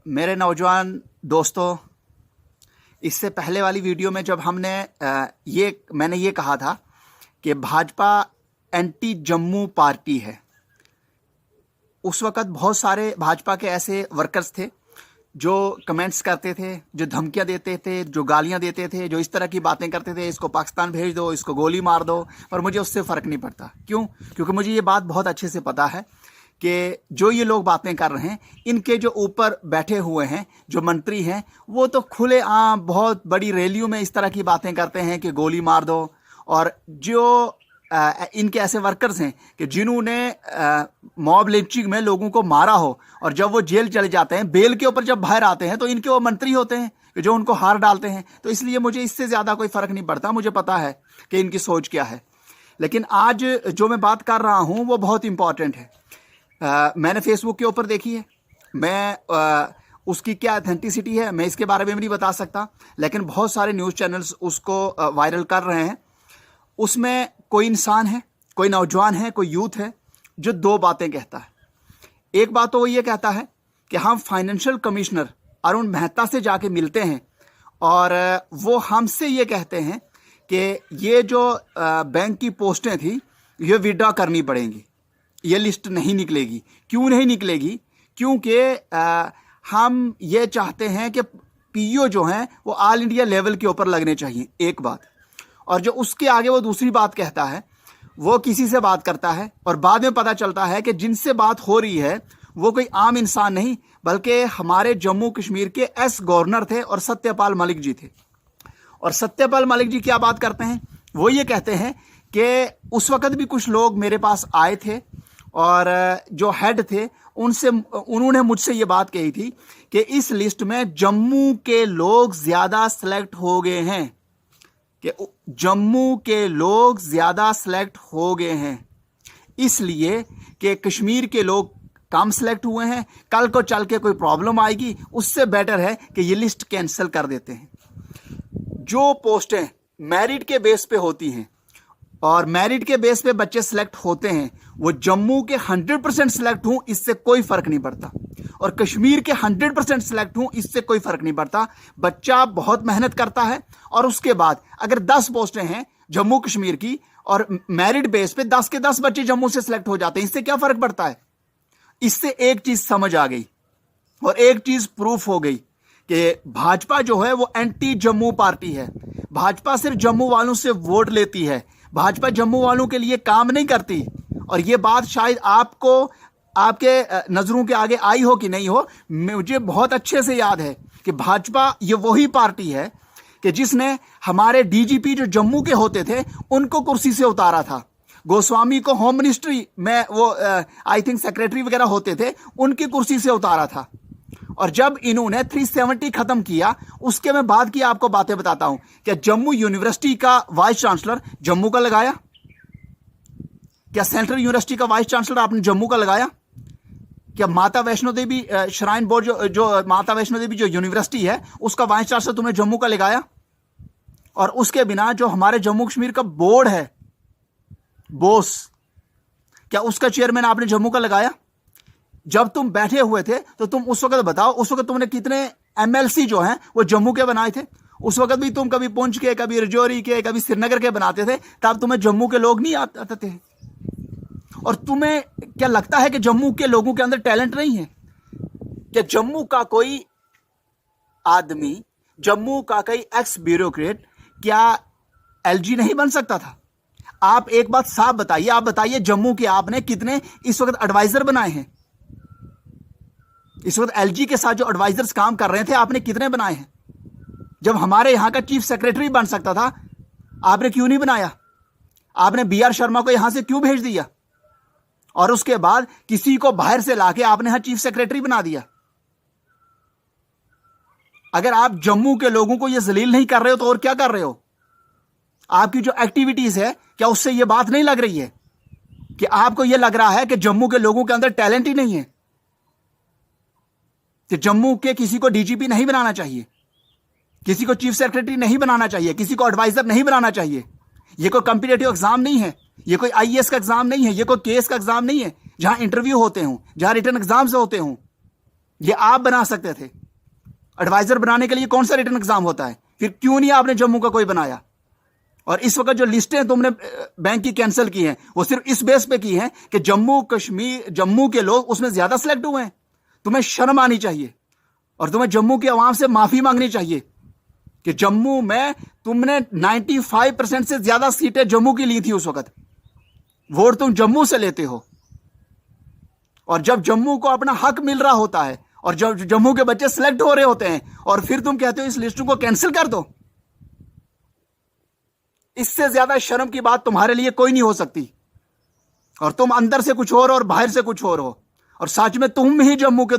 मेरे नौजवान दोस्तों, इससे पहले वाली वीडियो में जब मैंने ये कहा था कि भाजपा एंटी जम्मू पार्टी है, उस वक्त बहुत सारे भाजपा के ऐसे वर्कर्स थे जो कमेंट्स करते थे, जो धमकियां देते थे, जो गालियां देते थे, जो इस तरह की बातें करते थे, इसको पाकिस्तान भेज दो, इसको गोली मार दो। पर मुझे उससे फ़र्क नहीं पड़ता। क्यों? क्योंकि मुझे ये बात बहुत अच्छे से पता है कि जो ये लोग बातें कर रहे हैं, इनके जो ऊपर बैठे हुए हैं, जो मंत्री हैं, वो तो खुलेआम बहुत बड़ी रैलियों में इस तरह की बातें करते हैं कि गोली मार दो। और जो इनके ऐसे वर्कर्स हैं कि जिन्होंने मॉब लिंचिंग में लोगों को मारा हो और जब वो जेल चले जाते हैं, बेल के ऊपर जब बाहर आते हैं, तो इनके वो मंत्री होते हैं कि जो उनको हार डालते हैं। तो इसलिए मुझे इससे ज़्यादा कोई फ़र्क नहीं पड़ता। मुझे पता है कि इनकी सोच क्या है। लेकिन आज जो मैं बात कर रहा हूँ वो बहुत इंपॉर्टेंट है। मैंने फेसबुक के ऊपर देखी है। उसकी क्या ऑथेंटिसिटी है मैं इसके बारे में भी नहीं बता सकता, लेकिन बहुत सारे न्यूज़ चैनल्स उसको वायरल कर रहे हैं। उसमें कोई इंसान है, कोई नौजवान है, कोई यूथ है जो दो बातें कहता है। एक बात तो वो ये कहता है कि हम फाइनेंशियल कमिश्नर अरुण मेहता से जाके मिलते हैं और वो हमसे ये कहते हैं कि ये जो बैंक की पोस्टें थी ये विड्रॉ करनी पड़ेंगी, ये लिस्ट नहीं निकलेगी। क्यों नहीं निकलेगी? क्योंकि हम ये चाहते हैं कि पीओ जो हैं वो ऑल इंडिया लेवल के ऊपर लगने चाहिए। एक बात। और जो उसके आगे वो दूसरी बात कहता है, वो किसी से बात करता है और बाद में पता चलता है कि जिनसे बात हो रही है वो कोई आम इंसान नहीं, बल्कि हमारे जम्मू कश्मीर के गवर्नर थे और सत्यपाल मलिक जी थे। और सत्यपाल मलिक जी क्या बात करते हैं? वो ये कहते हैं कि उस वक्त भी कुछ लोग मेरे पास आए थे और जो हेड थे उन्होंने मुझसे ये बात कही थी कि इस लिस्ट में जम्मू के लोग ज़्यादा सेलेक्ट हो गए हैं, कि जम्मू के लोग ज़्यादा सेलेक्ट हो गए हैं, इसलिए कि कश्मीर के लोग कम सेलेक्ट हुए हैं। कल को चल के कोई प्रॉब्लम आएगी, उससे बेटर है कि ये लिस्ट कैंसिल कर देते हैं। जो पोस्टें मेरिट के बेस पे होती हैं और मेरिट के बेस पे बच्चे सेलेक्ट होते हैं, वो जम्मू के 100% सेलेक्ट हूं इससे कोई फर्क नहीं पड़ता, और कश्मीर के 100% सेलेक्ट हूं इससे कोई फर्क नहीं पड़ता। बच्चा बहुत मेहनत करता है और उसके बाद अगर 10 पोस्टें हैं जम्मू कश्मीर की और मेरिट बेस पे 10 के 10 बच्चे जम्मू से सेलेक्ट हो जाते हैं, इससे क्या फर्क पड़ता है? इससे एक चीज समझ आ गई और एक चीज प्रूफ हो गई कि भाजपा जो है वो एंटी जम्मू पार्टी है। भाजपा सिर्फ जम्मू वालों से वोट लेती है, भाजपा जम्मू वालों के लिए काम नहीं करती। और ये बात शायद आपको आपके नजरों के आगे आई हो कि नहीं हो, मुझे बहुत अच्छे से याद है कि भाजपा ये वही पार्टी है कि जिसने हमारे डीजीपी जो जम्मू के होते थे उनको कुर्सी से उतारा था। गोस्वामी को होम मिनिस्ट्री में वो आई थिंक सेक्रेटरी वगैरह होते थे, उनकी कुर्सी से उतारा था। और जब इन्होंने 370 खत्म किया, उसके मैं बाद की आपको बातें बताता हूं। क्या जम्मू यूनिवर्सिटी का वाइस चांसलर जम्मू का लगाया? क्या सेंट्रल यूनिवर्सिटी का वाइस चांसलर आपने जम्मू का लगाया? क्या माता वैष्णो देवी श्राइन बोर्ड जो माता वैष्णो देवी जो यूनिवर्सिटी है उसका वाइस चांसलर तुमने जम्मू का लगाया? और उसके बिना जो हमारे जम्मू कश्मीर का बोर्ड है बोस, क्या उसका चेयरमैन आपने जम्मू का लगाया? जब तुम बैठे हुए थे तो तुम उस वक्त बताओ, उस वक्त तुमने कितने एमएलसी जो हैं वो जम्मू के बनाए थे? उस वक्त भी तुम कभी पुंछ के, कभी रजौरी के, कभी श्रीनगर के बनाते थे, तब तुम्हें जम्मू के लोग नहीं आते थे। और तुम्हें क्या लगता है कि जम्मू के लोगों के अंदर टैलेंट नहीं है? क्या जम्मू का कोई आदमी, जम्मू का कोई एक्स ब्यूरोक्रेट क्या एलजी नहीं बन सकता था? आप एक बात साफ बताइए, आप बताइए जम्मू के आपने कितने इस वक्त एडवाइजर बनाए हैं? इस वक्त एलजी के साथ जो एडवाइजर्स काम कर रहे थे आपने कितने बनाए हैं? जब हमारे यहां का चीफ सेक्रेटरी बन सकता था, आपने क्यों नहीं बनाया? आपने बीआर शर्मा को यहां से क्यों भेज दिया? और उसके बाद किसी को बाहर से लाके आपने यहां चीफ सेक्रेटरी बना दिया। अगर आप जम्मू के लोगों को यह जलील नहीं कर रहे हो तो और क्या कर रहे हो? आपकी जो एक्टिविटीज है, क्या उससे यह बात नहीं लग रही है कि आपको यह लग रहा है कि जम्मू के लोगों के अंदर टैलेंट ही नहीं है? कि जम्मू के किसी को डीजीपी नहीं बनाना चाहिए, किसी को चीफ सेक्रेटरी नहीं बनाना चाहिए, किसी को एडवाइजर नहीं बनाना चाहिए। यह कोई कॉम्पिटिटिव एग्जाम नहीं है, यह कोई आईएएस का एग्जाम नहीं है, यह कोई केस का एग्जाम नहीं है जहां इंटरव्यू होते हों, जहां रिटन एग्जाम्स होते हों। ये आप बना सकते थे। एडवाइजर बनाने के लिए कौन सा रिटन एग्जाम होता है? फिर क्यों नहीं आपने जम्मू का कोई बनाया? और इस वक्त जो लिस्टें तुमने बैंक की कैंसिल की हैं, वो सिर्फ इस बेस पे की हैं कि जम्मू के लोग उसमें ज्यादा सिलेक्ट हुए हैं। तुम्हें शर्म आनी चाहिए और तुम्हें जम्मू की आवाम से माफी मांगनी चाहिए कि जम्मू में तुमने 95% से ज्यादा सीटें जम्मू की ली थी। उस वक्त वोट तुम जम्मू से लेते हो, और जब जम्मू को अपना हक मिल रहा होता है और जब जम्मू के बच्चे सिलेक्ट हो रहे होते हैं, और फिर तुम कहते हो इस लिस्ट को कैंसिल कर दो। इससे ज्यादा शर्म की बात तुम्हारे लिए कोई नहीं हो सकती। और तुम अंदर से कुछ और बाहर से कुछ और हो, और सच में तुम ही जम्मू के